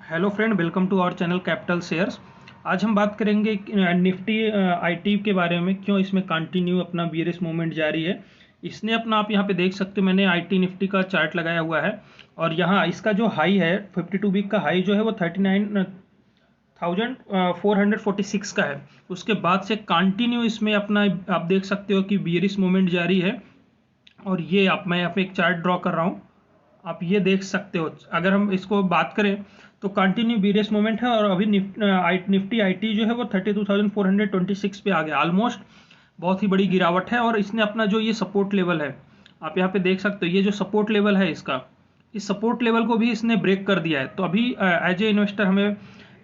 Hello friend, welcome to our channel capital shares. आज हम बात करेंगे निफ्टी आईटी के बारे में। क्यों इसमें कंटिन्यू अपना बियरिश मूवमेंट जारी है। इसने अपना, आप यहाँ पे देख सकते हो, मैंने आईटी निफ्टी का चार्ट लगाया हुआ है और यहाँ इसका जो हाई है 52 वीक का हाई जो है वो 39,446 का है। उसके बाद से कंटिन्यू इसमें अपना आप देख सकते हो कि बियरिश मूवमेंट जारी है। और ये मैं यहाँ पे एक चार्ट ड्रॉ कर रहा हूँ, आप ये देख सकते हो। अगर हम इसको बात करें तो कंटिन्यू बीरियस मोमेंट है और अभी निफ्टी आईटी जो है वो 32,426 पे आ गया ऑलमोस्ट। बहुत ही बड़ी गिरावट है और इसने अपना जो ये सपोर्ट लेवल है, आप यहाँ पे देख सकते हो, ये जो सपोर्ट लेवल है इसका, इस सपोर्ट लेवल को भी इसने ब्रेक कर दिया है। तो अभी एज ए इन्वेस्टर हमें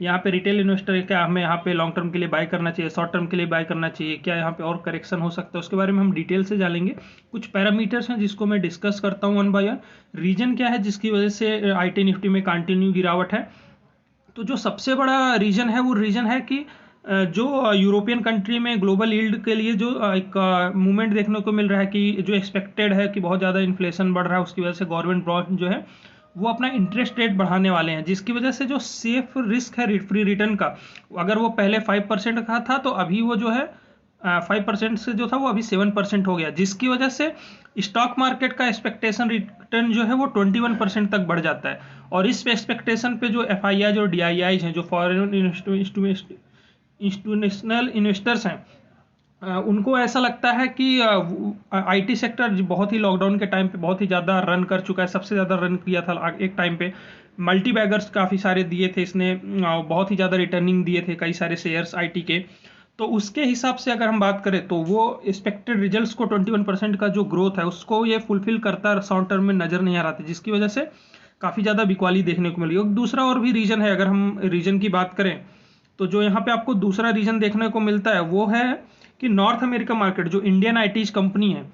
यहाँ पे, रिटेल इन्वेस्टर, क्या हमें यहाँ पे लॉन्ग टर्म के लिए बाय करना चाहिए, शॉर्ट टर्म के लिए बाय करना चाहिए, क्या यहाँ पे और करेक्शन हो सकता है, उसके बारे में हम डिटेल से जानेंगे। कुछ पैरामीटर्स हैं जिसको मैं डिस्कस करता हूँ वन बाय वन। रीजन क्या है जिसकी वजह से आईटी निफ्टी में कंटिन्यू गिरावट है। तो जो सबसे बड़ा रीजन है वो रीजन है कि जो यूरोपियन कंट्री में ग्लोबल यील्ड के लिए जो एक मूवमेंट देखने को मिल रहा है कि जो एक्सपेक्टेड है कि बहुत ज़्यादा इन्फ्लेशन बढ़ रहा है, उसकी वजह से गवर्नमेंट बॉन्ड जो है वो अपना इंटरेस्ट रेट बढ़ाने वाले हैं, जिसकी वजह से जो सेफ रिस्क है फ्री रिटर्न का, अगर वो पहले 5% का था तो अभी वो जो है 5% से जो था वो अभी 7% हो गया, जिसकी वजह से स्टॉक मार्केट का एक्सपेक्टेशन रिटर्न जो है वो 21% तक बढ़ जाता है। और इस एक्सपेक्टेशन पे जो एफआईआई और डीआईआई हैं, जो फॉरेन इंस्टीट्यूशनल इन्वेस्टर्स हैं, उनको ऐसा लगता है कि आईटी सेक्टर बहुत ही लॉकडाउन के टाइम पे बहुत ही ज़्यादा रन कर चुका है, सबसे ज़्यादा रन किया था एक टाइम पे। मल्टी बैगर्स काफ़ी सारे दिए थे इसने, बहुत ही ज़्यादा रिटर्निंग दिए थे कई सारे शेयर्स आईटी के। तो उसके हिसाब से अगर हम बात करें तो वो एक्सपेक्टेड रिजल्ट्स को 21% का जो ग्रोथ है उसको ये फुलफिल करता शॉर्ट टर्म में नज़र नहीं आ रहा था, जिसकी वजह से काफ़ी ज़्यादा बिकवाली देखने को मिली। और दूसरा और भी रीजन है, अगर हम रीजन की बात करें तो जो यहाँ पे आपको दूसरा रीजन देखने को मिलता है वो है कि नॉर्थ अमेरिका मार्केट, जो इंडियन आईटीज कंपनी है,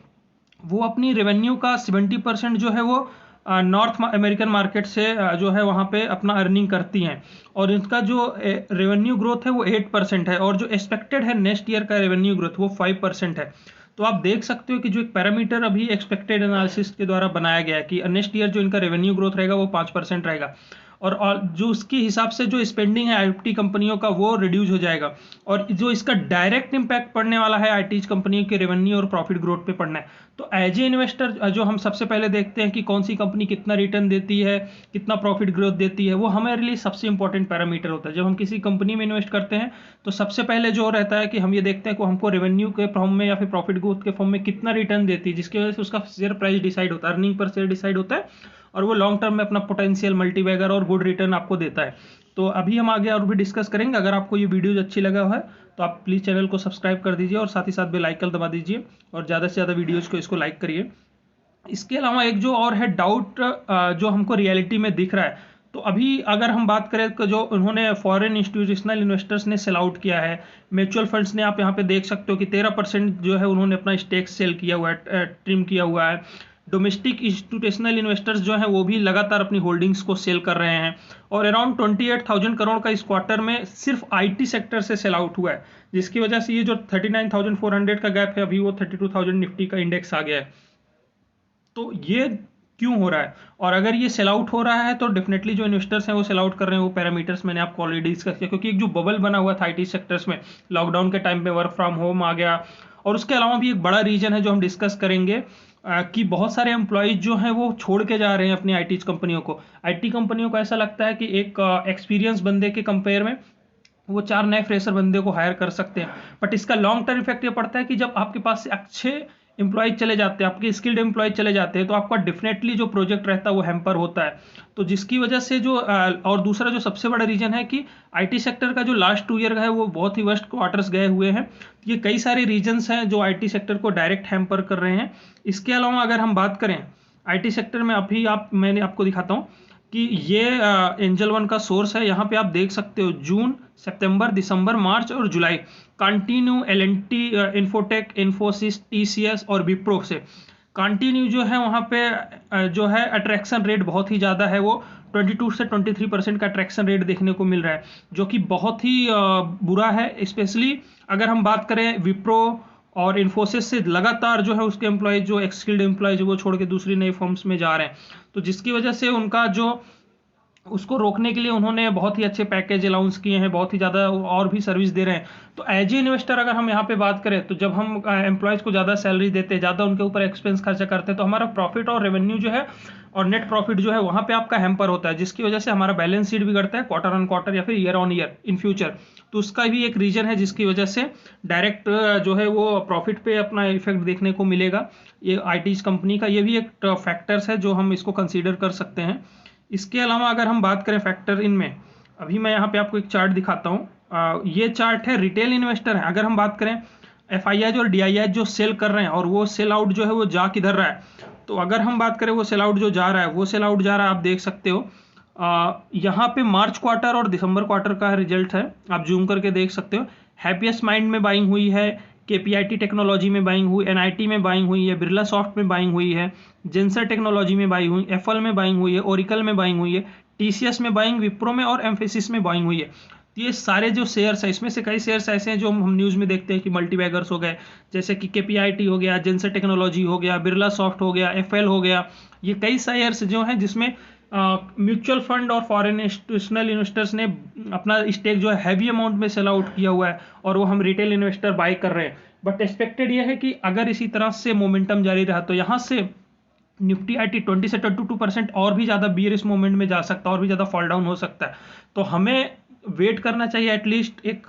वो अपनी रेवेन्यू का 70% जो है वो नॉर्थ अमेरिकन मार्केट से जो है वहाँ पे अपना अर्निंग करती हैं। और इनका जो रेवेन्यू ग्रोथ है वो 8% है और जो एक्सपेक्टेड है नेक्स्ट ईयर का रेवेन्यू ग्रोथ वो 5% है। तो आप देख सकते हो कि जो एक पैरामीटर अभी एक्सपेक्टेड एनालिसिस के द्वारा बनाया गया है कि नेक्स्ट ईयर जो इनका रेवेन्यू ग्रोथ रहेगा वो 5% रहेगा। और जो उसके हिसाब से जो स्पेंडिंग है आईटी कंपनियों का वो रिड्यूस हो जाएगा। और जो इसका डायरेक्ट इम्पैक्ट पड़ने वाला है आईटी कंपनियों के रेवेन्यू और प्रॉफिट ग्रोथ पे पड़ना है। तो एज ए इन्वेस्टर जो हम सबसे पहले देखते हैं कि कौन सी कंपनी कितना रिटर्न देती है, कितना प्रॉफिट ग्रोथ देती है, वो हमारे लिए सबसे इंपॉर्टेंट पैरामीटर होता है। जब हम किसी कंपनी में इन्वेस्ट करते हैं तो सबसे पहले जो रहता है कि हम ये देखते हैं कि हमको रेवेन्यू के फॉर्म में या फिर प्रॉफिट ग्रोथ के फॉर्म में कितना रिटर्न देती है, जिसकी वजह से उसका शेयर प्राइस डिसाइड होता है, अर्निंग पर शेयर डिसाइड होता है और वो लॉन्ग टर्म में अपना पोटेंशियल मल्टीबैगर और गुड रिटर्न आपको देता है। तो अभी हम आगे और भी डिस्कस करेंगे। अगर आपको ये वीडियोज अच्छी लगा है तो आप प्लीज़ चैनल को सब्सक्राइब कर दीजिए और साथ ही साथ बेल आइकन दबा दीजिए और ज़्यादा से ज़्यादा वीडियोज़ को इसको लाइक करिए। इसके अलावा एक जो और है डाउट जो हमको रियलिटी में दिख रहा है, तो अभी अगर हम बात करें तो जो उन्होंने फॉरेन इंस्टीट्यूशनल इन्वेस्टर्स ने सेल आउट किया है, म्यूचुअल फंड्स ने, आप यहाँ पे देख सकते हो कि 13% जो है उन्होंने अपना स्टेक सेल किया हुआ है, ट्रिम किया हुआ है। डोमेस्टिक इंस्टीट्यूशनल इन्वेस्टर्स जो हैं वो भी लगातार अपनी होल्डिंग्स को सेल कर रहे हैं और अराउंड 28,000 करोड़ का इस क्वार्टर में सिर्फ आईटी सेक्टर से सेल आउट हुआ है, जिसकी वजह से ये जो 39,400 का गैप है अभी वो 32,000 निफ्टी का इंडेक्स आ गया है। तो ये क्यों हो रहा है? और अगर ये सेल आउट हो रहा है तो डेफिनेटली जो इन्वेस्टर्स हैं वो सेल आउट कर रहे हैं, वो पैरामीटर्स मैंने आपको ऑलरेडी डिस्कस किया, क्योंकि एक जो बबल बना हुआ था आईटी सेक्टर्स में लॉकडाउन के टाइम पे, वर्क फ्रॉम होम आ गया। और उसके अलावा भी एक बड़ा रीजन है जो हम डिस्कस करेंगे कि बहुत सारे एम्प्लॉयज जो हैं वो छोड़ के जा रहे हैं अपनी आईटी कंपनियों को। आईटी कंपनियों को ऐसा लगता है कि एक एक्सपीरियंस बंदे के कंपेयर में वो 4 नए फ्रेशर बंदे को हायर कर सकते हैं। बट इसका लॉन्ग टर्म इफेक्ट ये पड़ता है कि जब आपके पास से अच्छे एम्प्लॉयज चले जाते हैं, आपके स्किल्ड एम्प्लॉयज चले जाते हैं, तो आपका डेफिनेटली जो प्रोजेक्ट रहता है वो हैम्पर होता है। तो जिसकी वजह से जो और दूसरा जो सबसे बड़ा रीजन है कि आईटी सेक्टर का जो लास्ट 2 ईयर का है वो बहुत ही वर्स्ट क्वार्टर्स गए हुए हैं। ये कई सारे रीजन्स हैं जो आईटी सेक्टर को डायरेक्ट हैम्पर कर रहे हैं। इसके अलावा अगर हम बात करें आईटी सेक्टर में, अभी मैंने आपको दिखाता हूँ कि ये एंजल वन का सोर्स है। यहाँ पे आप देख सकते हो जून, सितंबर, दिसंबर, मार्च और जुलाई कंटिन्यू एल&टी, इन्फोटेक, इन्फोसिस, टीसीएस और विप्रो से कंटिन्यू जो है वहाँ पे जो है अट्रैक्शन रेट बहुत ही ज़्यादा है, वो 22 से 23% का अट्रैक्शन रेट देखने को मिल रहा है, जो कि बहुत ही बुरा है। स्पेशली अगर हम बात करें विप्रो और इन्फोसिस से, लगातार जो है उसके एम्प्लॉयज, जो स्किल्ड एम्प्लॉयज वो छोड़ के दूसरी नई फर्म्स में जा रहे हैं, तो जिसकी वजह से उनका जो उसको रोकने के लिए उन्होंने बहुत ही अच्छे पैकेज अलाउंस किए हैं, बहुत ही ज़्यादा और भी सर्विस दे रहे हैं। तो एज ए इन्वेस्टर अगर हम यहाँ पे बात करें तो जब हम एम्प्लॉयज़ को ज़्यादा सैलरी देते हैं, ज़्यादा उनके ऊपर एक्सपेंस खर्चा करते हैं, तो हमारा प्रॉफिट और रेवेन्यू जो है और नेट प्रॉफिट जो है वहाँ पे आपका हैम्पर होता है, जिसकी वजह से हमारा बैलेंस शीट बिगड़ता है क्वार्टर ऑन क्वार्टर या फिर year on year in future. तो उसका भी एक रीजन है जिसकी वजह से डायरेक्ट जो है वो प्रॉफिट पे अपना इफेक्ट देखने को मिलेगा। ये आई कंपनी का ये भी एक फैक्टर्स है जो हम इसको कंसिडर कर सकते हैं। इसके अलावा अगर हम बात करें फैक्टर इनमें, अभी मैं यहाँ पे आपको एक चार्ट दिखाता हूँ। ये चार्ट है रिटेल इन्वेस्टर है। अगर हम बात करें FIIs और DIIs जो सेल कर रहे हैं और वो सेल आउट जो है वो जा किधर रहा है, तो अगर हम बात करें वो सेल आउट जो जा रहा है, वो सेल आउट जा रहा है, आप देख सकते हो यहाँ पे मार्च क्वार्टर और दिसंबर क्वार्टर का रिजल्ट है, आप जूम करके देख सकते हो। हैप्पीएस्ट माइंड में बाइंग हुई है, KPIT टेक्नोलॉजी में बाइंग हुई, NIT में बाइंग हुई है, बिरला सॉफ्ट में बाइंग हुई है, जेंसर टेक्नोलॉजी में बाइंग हुई, FL में बाइंग हुई है, ओरिकल में बाइंग हुई है, TCS में बाइंग, विप्रो में और एम्फेसिस में बाइंग हुई है। तो ये सारे जो शेयर्स है, इसमें से कई शेयर्स ऐसे हैं जो हम न्यूज़ में देखते हैं कि मल्टीबैगर्स हो गए, जैसे कि KPIT हो गया, जेंसर टेक्नोलॉजी हो गया, बिरला सॉफ्ट हो गया, FL हो गया। ये कई शेयर्स जो हैं जिसमें म्यूचुअल फंड और फॉरेन इंस्टीट्यूशनल इन्वेस्टर्स ने अपना स्टेक जो है हैवी अमाउंट में सेल आउट किया हुआ है और वो हम रिटेल इन्वेस्टर बाय कर रहे हैं। बट एक्सपेक्टेड ये है कि अगर इसी तरह से मोमेंटम जारी रहा तो यहाँ से निफ्टी IT 20 से 22% और भी ज़्यादा बियरिश मोमेंट में जा सकता है, और भी ज़्यादा फॉल डाउन हो सकता है। तो हमें वेट करना चाहिए एटलीस्ट एक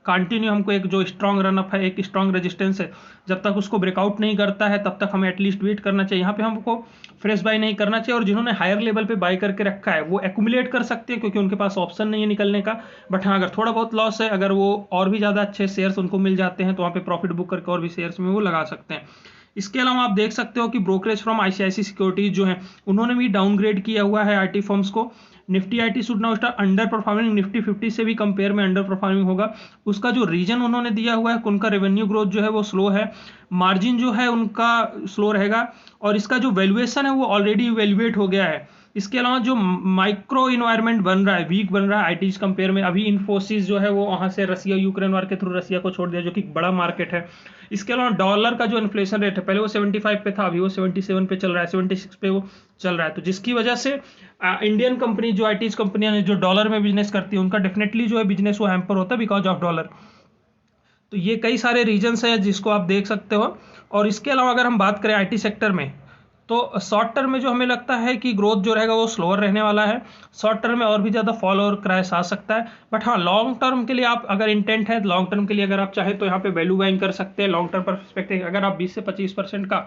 कंटिन्यू, हमको एक जो स्ट्रॉन्ग रनअप है, एक स्ट्रॉन्ग रेजिस्टेंस है, जब तक उसको ब्रेकआउट नहीं करता है तब तक हमें एटलीस्ट वेट करना चाहिए। यहाँ पे हमको फ्रेश बाय नहीं करना चाहिए, और जिन्होंने हायर लेवल पे बाय करके रखा है वो एक्यूमुलेट कर सकते हैं क्योंकि उनके पास ऑप्शन नहीं है निकलने का। बट हाँ, अगर थोड़ा बहुत लॉस है, अगर वो और भी ज़्यादा अच्छे शेयर्स उनको मिल जाते हैं तो वहाँ पे प्रॉफिट बुक करके और भी शेयर्स में वो लगा सकते हैं। इसके अलावा आप देख सकते हो कि ब्रोकरेज फ्रॉम ICICI सिक्योरिटीज जो है उन्होंने भी डाउनग्रेड किया हुआ है IT फर्म्स को। Nifty IT should now start under performing, Nifty 50 से भी कंपेयर में अंडर परफॉर्मिंग होगा। उसका जो रीजन उन्होंने दिया हुआ है, उनका रेवेन्यू ग्रोथ जो है वो स्लो है, मार्जिन जो है उनका स्लो रहेगा, और इसका जो वैल्यूएशन है वो ऑलरेडी इवेल्युएट हो गया है। इसके अलावा जो माइक्रो इन्वायरमेंट बन रहा है, वीक बन रहा है ITs कंपेयर में, अभी इन्फोसिस जो है वो वहाँ से रसिया यूक्रेन वार के थ्रू रसिया को छोड़ दिया, जो कि बड़ा मार्केट है। इसके अलावा डॉलर का जो इन्फ्लेशन रेट है, पहले वो 75 पे था, अभी वो 77 पे चल रहा है, 76 पे वो चल रहा है। तो जिसकी वजह से इंडियन कंपनी जो ITs कंपनियां जो डॉलर में बिजनेस करती है उनका डेफिनेटली जो है बिजनेस वो हैम्पर होता है बिकॉज ऑफ डॉलर। तो ये कई सारे रीजन्स हैं जिसको आप देख सकते हो। और इसके अलावा अगर हम बात करें IT सेक्टर में, तो शॉर्ट टर्म में जो हमें लगता है कि ग्रोथ जो रहेगा वो स्लोअर रहने वाला है। शॉर्ट टर्म में और भी ज़्यादा फॉल और क्रैश आ सकता है। बट हाँ, लॉन्ग टर्म के लिए आप अगर इंटेंट है, लॉन्ग टर्म के लिए अगर आप चाहें तो यहाँ पे वैल्यू बाइंग कर सकते हैं। लॉन्ग टर्म परस्पेक्टिव अगर आप 20 से 25% का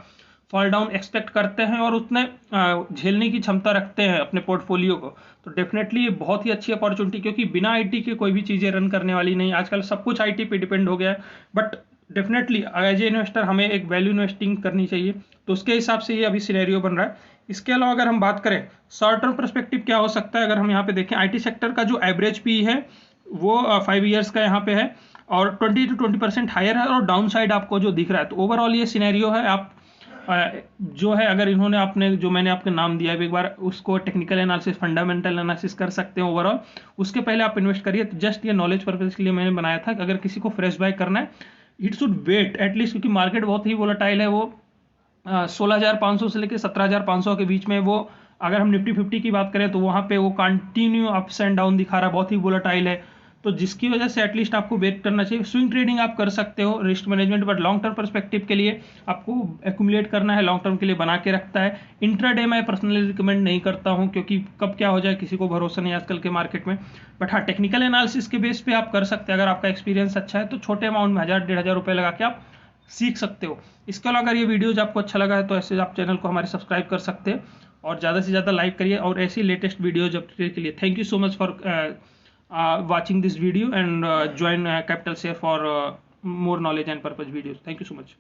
फॉल डाउन एक्सपेक्ट करते हैं और उतने झेलने की क्षमता रखते हैं अपने पोर्टफोलियो को, तो डेफिनेटली ये बहुत ही अच्छी अपॉर्चुनिटी, क्योंकि बिना IT के कोई भी चीज़ें रन करने वाली नहीं। आजकल सब कुछ IT पे डिपेंड हो गया है। But definitely as a investor हमें एक वैल्यू इन्वेस्टिंग करनी चाहिए, तो उसके हिसाब से ये अभी सिनेरियो बन रहा है। इसके अलावा अगर हम बात करें शॉर्ट टर्म परस्पेक्टिव क्या हो सकता है, अगर हम यहाँ पे देखें IT सेक्टर का जो एवरेज PE है वो 5 ईयर्स का यहाँ पे है और 20 to 20% हायर है, और डाउन साइड आपको जो दिख रहा है। तो ओवरऑल ये सिनेरियो है। आप जो है अगर इन्होंने आपने जो मैंने आपके नाम दिया है, एक बार उसको टेक्निकल एनालिसिस, फंडामेंटल एनालिसिस कर सकते हैं ओवरऑल। उसके पहले आप इन्वेस्ट करिए। तो जस्ट ये नॉलेज पर्पज के लिए मैंने बनाया था कि अगर किसी को फ्रेश बाय करना है, इट शुड वेट एटलीस्ट, क्योंकि मार्केट बहुत ही वोलेटाइल है। वो 16,500 से लेकर 17,500 के बीच में वो, अगर हम निफ्टी 50 की बात करें तो वहाँ पे वो कंटिन्यू अप्स एंड डाउन दिखा रहा है, बहुत ही वोलेटाइल है। तो जिसकी वजह से एटलीस्ट आपको वेट करना चाहिए। स्विंग ट्रेडिंग आप कर सकते हो, risk management, but long term perspective के लिए आपको एक्यूमुलेट करना है, लॉन्ग टर्म के लिए बना के रखता है। इंट्राडे मैं पर्सनली रिकमेंड नहीं करता हूं, क्योंकि कब क्या हो जाए किसी को भरोसा नहीं आजकल के मार्केट में। बट हाँ, टेक्निकल एनालिसिस के बेस पे आप कर सकते हैं। अगर आपका एक्सपीरियंस अच्छा है तो छोटे अमाउंट में 1,000-1,500 रुपये लगा के आप सीख सकते हो। इसके अलावा अगर ये वीडियोज आपको अच्छा लगा है तो ऐसे आप चैनल को हमारे सब्सक्राइब कर सकते हैं और ज़्यादा से ज़्यादा लाइक करिए, और ऐसी लेटेस्ट वीडियोज अपडेट के लिए thank you so much for watching this video, and join Capital Share for more knowledge and purpose videos. Thank you so much.